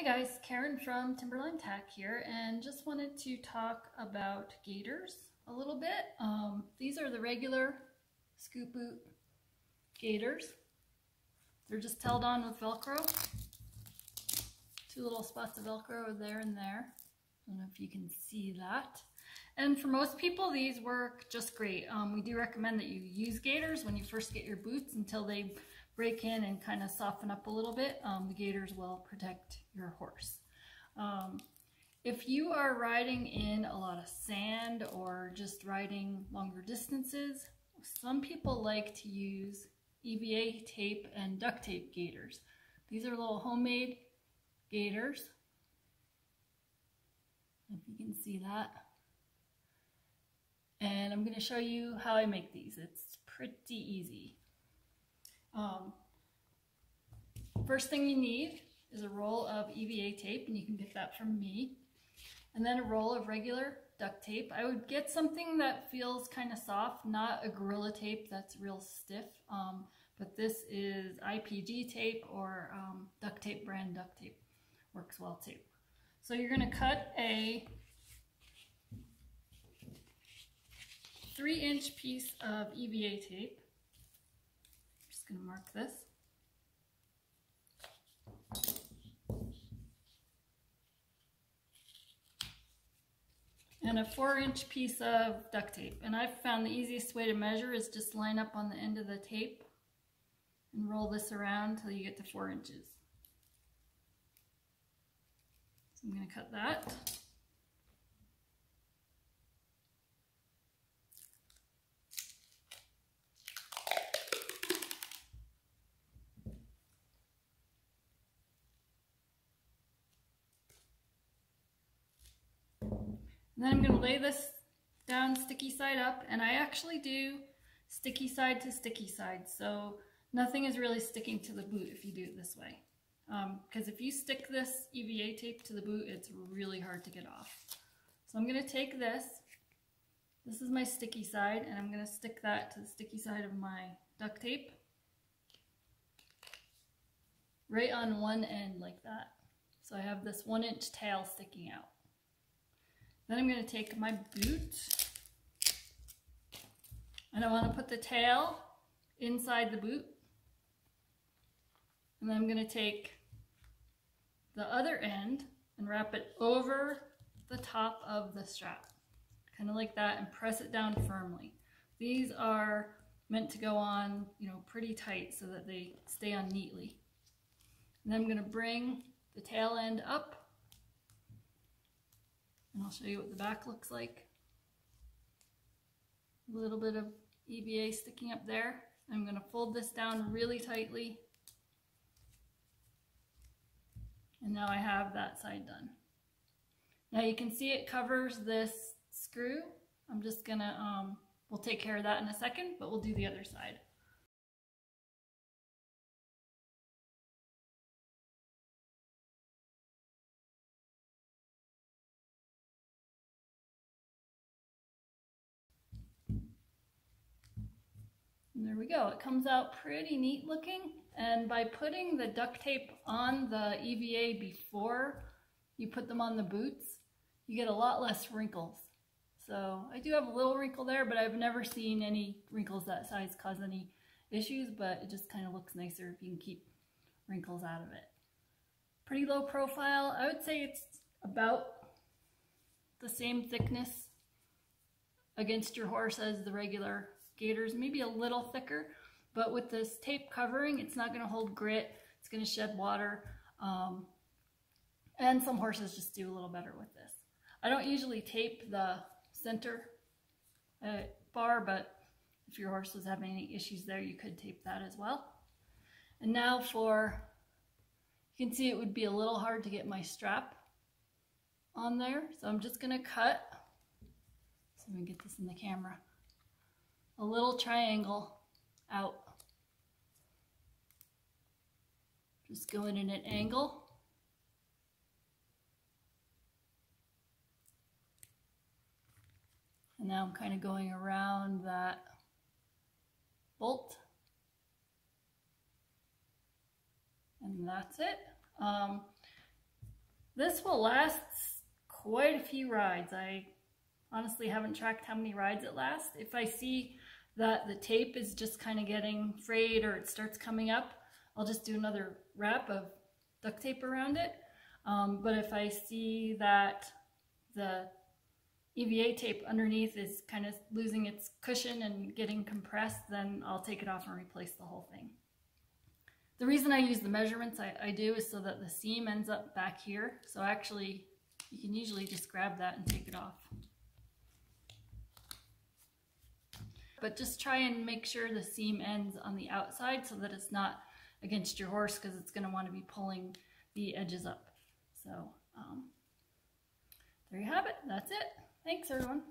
Hi guys, Karen from Timberline Tack here, and just wanted to talk about gaiters a little bit. These are the regular scoop boot gaiters. They're just held on with Velcro. Two little spots of Velcro there and there. I don't know if you can see that. And for most people, these work just great. We do recommend that you use gaiters when you first get your boots until they break in and kind of soften up a little bit. The gaiters will protect your horse. If you are riding in a lot of sand or just riding longer distances, some people like to use EVA tape and duct tape gaiters. These are little homemade gaiters. If you can see that. And I'm going to show you how I make these. It's pretty easy. First thing you need is a roll of EVA tape, and you can get that from me. And then a roll of regular duct tape. I would get something that feels kind of soft, not a Gorilla tape that's real stiff. But this is IPG tape or duct tape brand duct tape. Works well too. So you're going to cut a 3-inch piece of EVA tape. I'm just going to mark this. And a 4-inch piece of duct tape. And I've found the easiest way to measure is just line up on the end of the tape and roll this around until you get to 4 inches. So I'm going to cut that. And then I'm going to lay this down sticky side up, and I actually do sticky side to sticky side, so nothing is really sticking to the boot if you do it this way. Because if you stick this EVA tape to the boot, it's really hard to get off. So I'm going to take this is my sticky side, and I'm going to stick that to the sticky side of my duct tape, right on one end like that. So I have this 1-inch tail sticking out. Then I'm going to take my boot, and I want to put the tail inside the boot. And then I'm going to take the other end and wrap it over the top of the strap, kind of like that, and press it down firmly. These are meant to go on, pretty tight so that they stay on neatly. And then I'm going to bring the tail end up. And I'll show you what the back looks like. A little bit of EVA sticking up there. I'm going to fold this down really tightly. And now I have that side done. Now you can see it covers this screw. I'm just going to, we'll take care of that in a second, but we'll do the other side. And there we go. It comes out pretty neat looking, and by putting the duct tape on the EVA before you put them on the boots, you get a lot less wrinkles. So I do have a little wrinkle there, but I've never seen any wrinkles that size cause any issues, but it just kind of looks nicer if you can keep wrinkles out of it. Pretty low profile. I would say it's about the same thickness against your horse as the regular gaiters, maybe a little thicker, but with this tape covering, it's not going to hold grit, it's going to shed water, and some horses just do a little better with this. I don't usually tape the center bar, but if your horse was having any issues there, you could tape that as well. And now you can see it would be a little hard to get my strap on there, so I'm just going to cut, so we can get this in the camera, a little triangle out. Just going in an angle. And now I'm kind of going around that bolt. And that's it. This will last quite a few rides. I honestly haven't tracked how many rides it lasts. If I see that the tape is just kind of getting frayed or it starts coming up, I'll just do another wrap of duct tape around it. But if I see that the EVA tape underneath is kind of losing its cushion and getting compressed, then I'll take it off and replace the whole thing. The reason I use the measurements I do is so that the seam ends up back here. So actually, you can usually just grab that and take it off. But just try and make sure the seam ends on the outside so that it's not against your horse, because it's going to want to be pulling the edges up. So there you have it. That's it. Thanks, everyone.